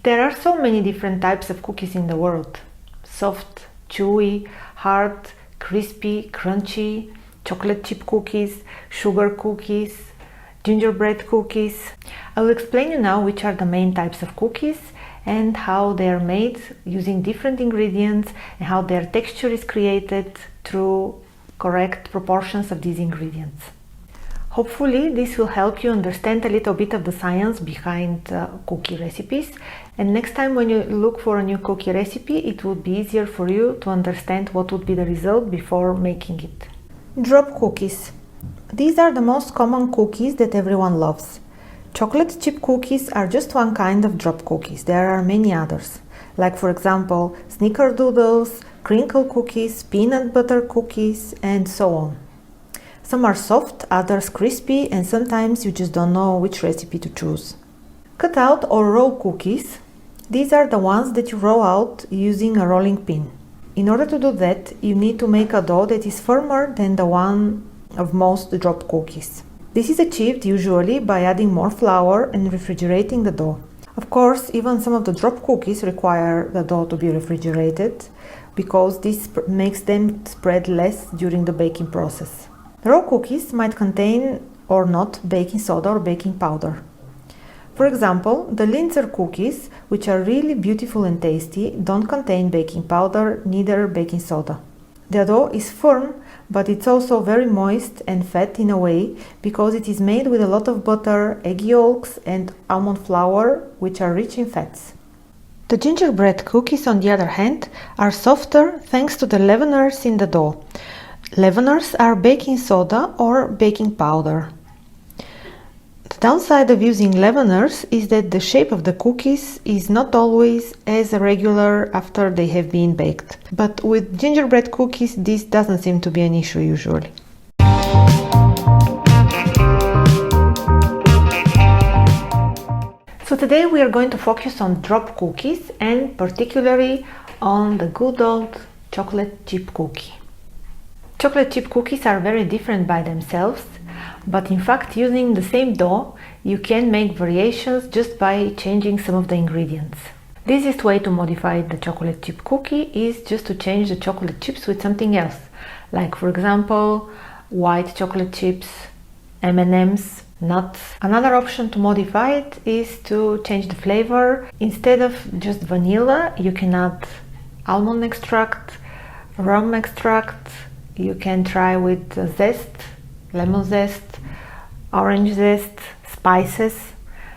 There are so many different types of cookies in the world. Soft, chewy, hard, crispy, crunchy, chocolate chip cookies, sugar cookies, gingerbread cookies. I will explain you now which are the main types of cookies and how they are made using different ingredients and how their texture is created through correct proportions of these ingredients. Hopefully this will help you understand a little bit of the science behind cookie recipes, and next time when you look for a new cookie recipe it will be easier for you to understand what would be the result before making it. Drop cookies. These are the most common cookies that everyone loves. Chocolate chip cookies are just one kind of drop cookies. There are many others, like for example snickerdoodles, crinkle cookies, peanut butter cookies, and so on. Some are soft, others crispy, and sometimes you just don't know which recipe to choose. Cut out or roll cookies. These are the ones that you roll out using a rolling pin. In order to do that, you need to make a dough that is firmer than the one of most drop cookies. This is achieved usually by adding more flour and refrigerating the dough. Of course, even some of the drop cookies require the dough to be refrigerated because this makes them spread less during the baking process. Raw cookies might contain or not baking soda or baking powder. For example, the Linzer cookies, which are really beautiful and tasty, don't contain baking powder, neither baking soda. The dough is firm, but it's also very moist and fat in a way because it is made with a lot of butter, egg yolks, and almond flour, which are rich in fats. The gingerbread cookies, on the other hand, are softer thanks to the leaveners in the dough. Leaveners are baking soda or baking powder. The downside of using leaveners is that the shape of the cookies is not always as regular after they have been baked. But with gingerbread cookies, this doesn't seem to be an issue usually. So today we are going to focus on drop cookies and particularly on the good old chocolate chip cookie. Chocolate chip cookies are very different by themselves, but in fact using the same dough you can make variations just by changing some of the ingredients. The easiest way to modify the chocolate chip cookie is just to change the chocolate chips with something else, like for example white chocolate chips, M&Ms, nuts. Another option to modify it is to change the flavor. Instead of just vanilla you can add almond extract, rum extract. You can try with zest, lemon zest, orange zest, spices.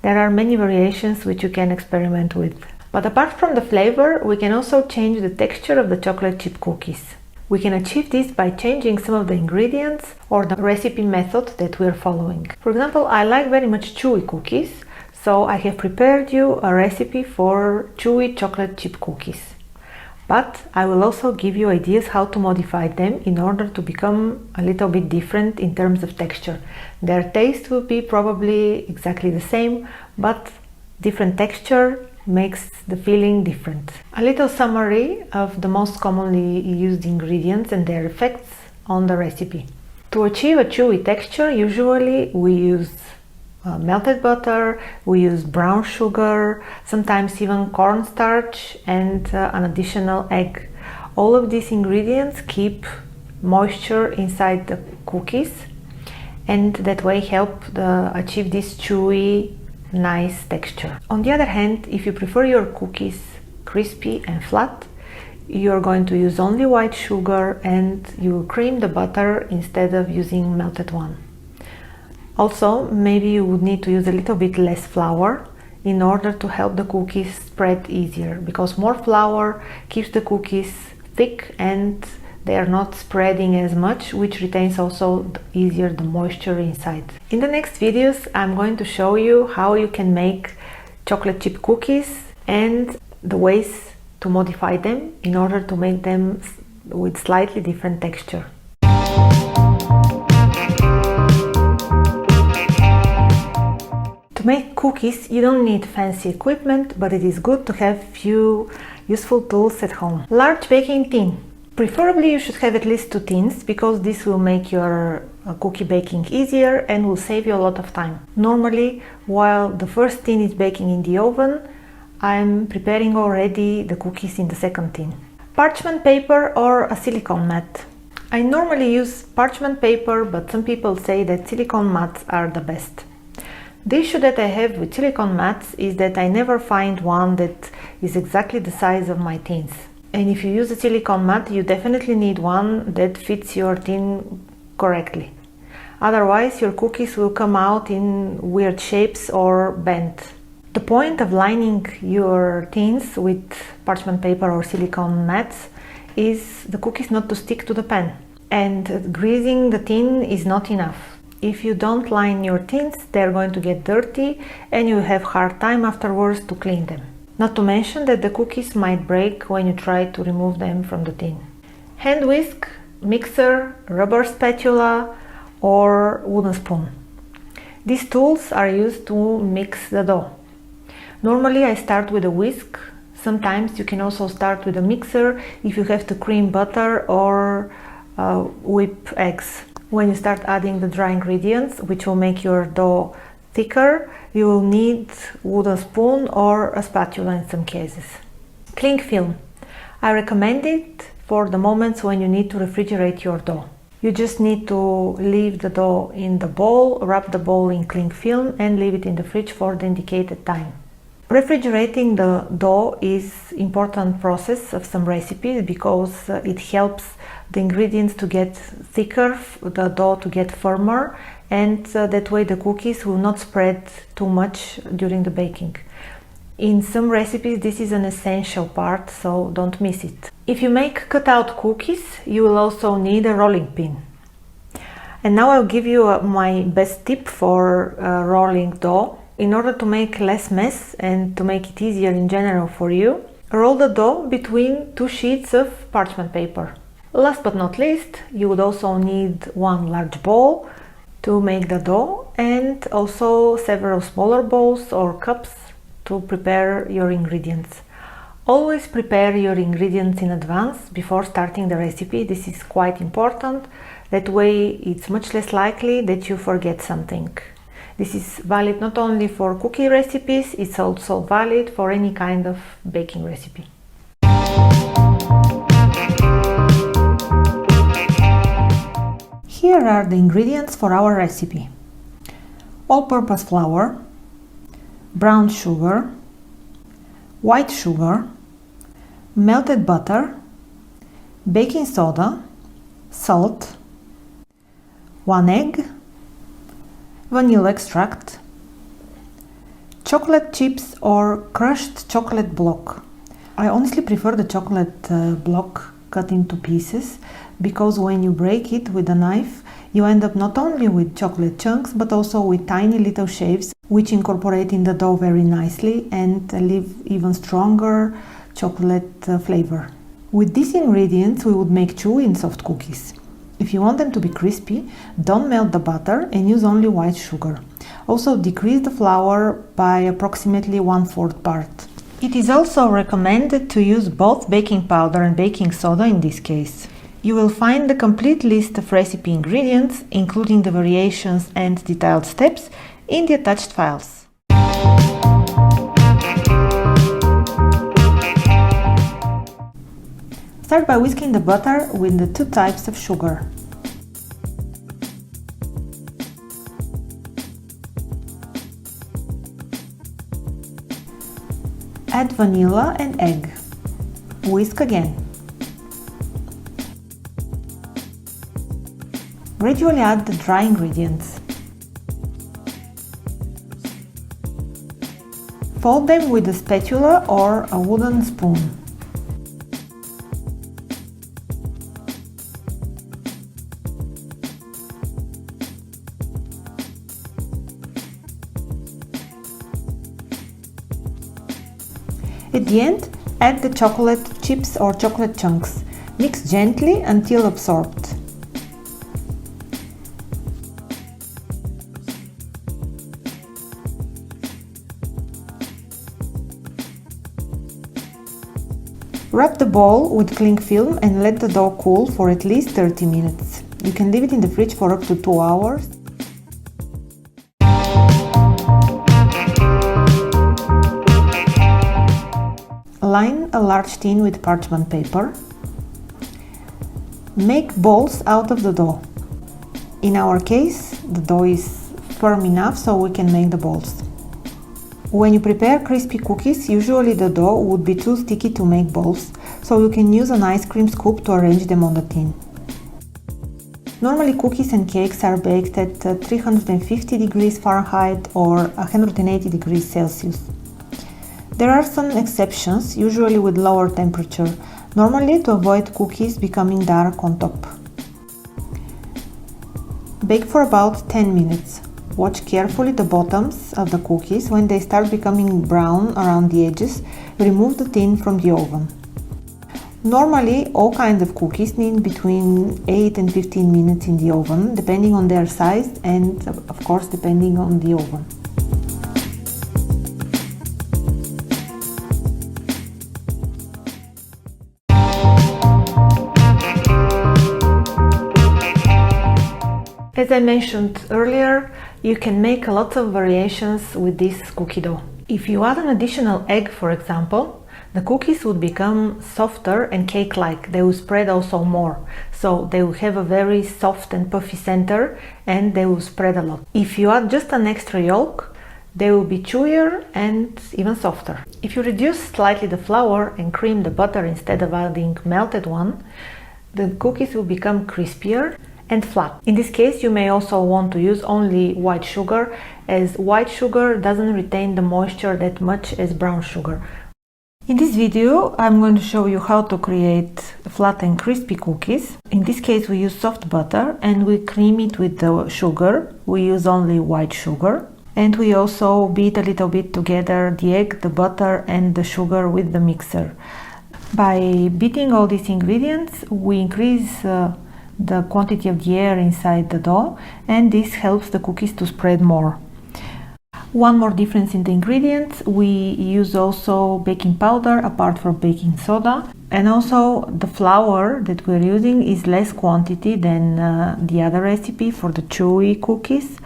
There are many variations which you can experiment with. But apart from the flavor, we can also change the texture of the chocolate chip cookies. We can achieve this by changing some of the ingredients or the recipe method that we are following. For example, I like very much chewy cookies, so I have prepared you a recipe for chewy chocolate chip cookies. But I will also give you ideas how to modify them in order to become a little bit different in terms of texture. Their taste will be probably exactly the same, but different texture makes the feeling different. A little summary of the most commonly used ingredients and their effects on the recipe. To achieve a chewy texture, usually we use melted butter, we use brown sugar, sometimes even cornstarch and an additional egg. All of these ingredients keep moisture inside the cookies and that way help achieve this chewy, nice texture. On the other hand, if you prefer your cookies crispy and flat, you're going to use only white sugar and you will cream the butter instead of using melted one. Also, maybe you would need to use a little bit less flour in order to help the cookies spread easier, because more flour keeps the cookies thick and they are not spreading as much, which retains also easier the moisture inside. In the next videos, I'm going to show you how you can make chocolate chip cookies and the ways to modify them in order to make them with slightly different texture. To make cookies, you don't need fancy equipment, but it is good to have few useful tools at home. Large baking tin. Preferably you should have at least 2 tins, because this will make your cookie baking easier and will save you a lot of time. Normally, while the first tin is baking in the oven, I'm preparing already the cookies in the second tin. Parchment paper or a silicone mat. I normally use parchment paper, but some people say that silicone mats are the best. The issue that I have with silicone mats is that I never find one that is exactly the size of my tins. And if you use a silicone mat, you definitely need one that fits your tin correctly. Otherwise, your cookies will come out in weird shapes or bent. The point of lining your tins with parchment paper or silicone mats is the cookies not to stick to the pan. And greasing the tin is not enough. If you don't line your tins, they're going to get dirty and you have hard time afterwards to clean them. Not to mention that the cookies might break when you try to remove them from the tin. Hand whisk, mixer, rubber spatula or wooden spoon. These tools are used to mix the dough. Normally I start with a whisk. Sometimes you can also start with a mixer if you have to cream butter or whip eggs. When you start adding the dry ingredients, which will make your dough thicker, you will need wooden spoon or a spatula in some cases. Cling film. I recommend it for the moments when you need to refrigerate your dough. You just need to leave the dough in the bowl, wrap the bowl in cling film and leave it in the fridge for the indicated time. Refrigerating the dough is an important process of some recipes because it helps the ingredients to get thicker, the dough to get firmer, and that way the cookies will not spread too much during the baking. In some recipes this is an essential part, so don't miss it. If you make cutout cookies, you will also need a rolling pin. And now I'll give you my best tip for rolling dough. In order to make less mess and to make it easier in general for you, roll the dough between two sheets of parchment paper. Last but not least, you would also need one large bowl to make the dough and also several smaller bowls or cups to prepare your ingredients. Always prepare your ingredients in advance before starting the recipe. This is quite important. That way it's much less likely that you forget something. This is valid not only for cookie recipes, it's also valid for any kind of baking recipe. Here are the ingredients for our recipe. All-purpose flour, brown sugar, white sugar, melted butter, baking soda, salt, 1 egg, vanilla extract, chocolate chips or crushed chocolate block. I honestly prefer the chocolate block cut into pieces because when you break it with a knife, you end up not only with chocolate chunks but also with tiny little shapes which incorporate in the dough very nicely and leave even stronger chocolate flavor. With these ingredients we would make chewy and soft cookies. If you want them to be crispy, don't melt the butter and use only white sugar. Also decrease the flour by approximately 1/4 part. It is also recommended to use both baking powder and baking soda in this case. You will find the complete list of recipe ingredients, including the variations and detailed steps, in the attached files. Start by whisking the butter with the 2 types of sugar. Add vanilla and egg. Whisk again. Gradually add the dry ingredients. Fold them with a spatula or a wooden spoon. At the end, add the chocolate chips or chocolate chunks. Mix gently until absorbed. Wrap the bowl with cling film and let the dough cool for at least 30 minutes. You can leave it in the fridge for up to 2 hours. Line a large tin with parchment paper. Make balls out of the dough. In our case, the dough is firm enough so we can make the balls. When you prepare crispy cookies, usually the dough would be too sticky to make balls, so you can use an ice cream scoop to arrange them on the tin. Normally cookies and cakes are baked at 350 degrees Fahrenheit or 180 degrees Celsius. There are some exceptions, usually with lower temperature, normally to avoid cookies becoming dark on top. Bake for about 10 minutes. Watch carefully the bottoms of the cookies. When they start becoming brown around the edges, remove the tin from the oven. Normally, all kinds of cookies need between 8 and 15 minutes in the oven, depending on their size and, of course, depending on the oven. As I mentioned earlier, you can make a lot of variations with this cookie dough. If you add an additional egg, for example, the cookies would become softer and cake-like. They will spread also more. So they will have a very soft and puffy center and they will spread a lot. If you add just an extra yolk, they will be chewier and even softer. If you reduce slightly the flour and cream the butter instead of adding melted one, the cookies will become crispier and flat. In this case, you may also want to use only white sugar, as white sugar doesn't retain the moisture that much as brown sugar. In this video, I'm going to show you how to create flat and crispy cookies. In this case, we use soft butter and we cream it with the sugar. We use only white sugar. And we also beat a little bit together the egg, the butter and the sugar with the mixer. By beating all these ingredients, we increase the quantity of the air inside the dough, and this helps the cookies to spread more. One more difference in the ingredients, we use also baking powder apart from baking soda, and also the flour that we're using is less quantity than the other recipe for the chewy cookies.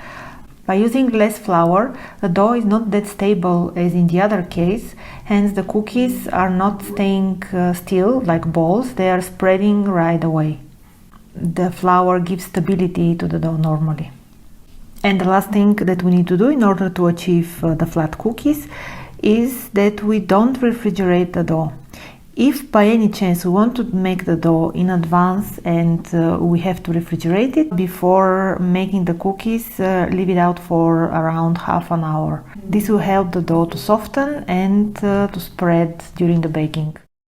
By using less flour, the dough is not that stable as in the other case, hence the cookies are not staying still like balls, they are spreading right away. The flour gives stability to the dough normally. And the last thing that we need to do in order to achieve the flat cookies is that we don't refrigerate the dough. If by any chance we want to make the dough in advance and we have to refrigerate it, before making the cookies, leave it out for around half an hour. This will help the dough to soften and to spread during the baking.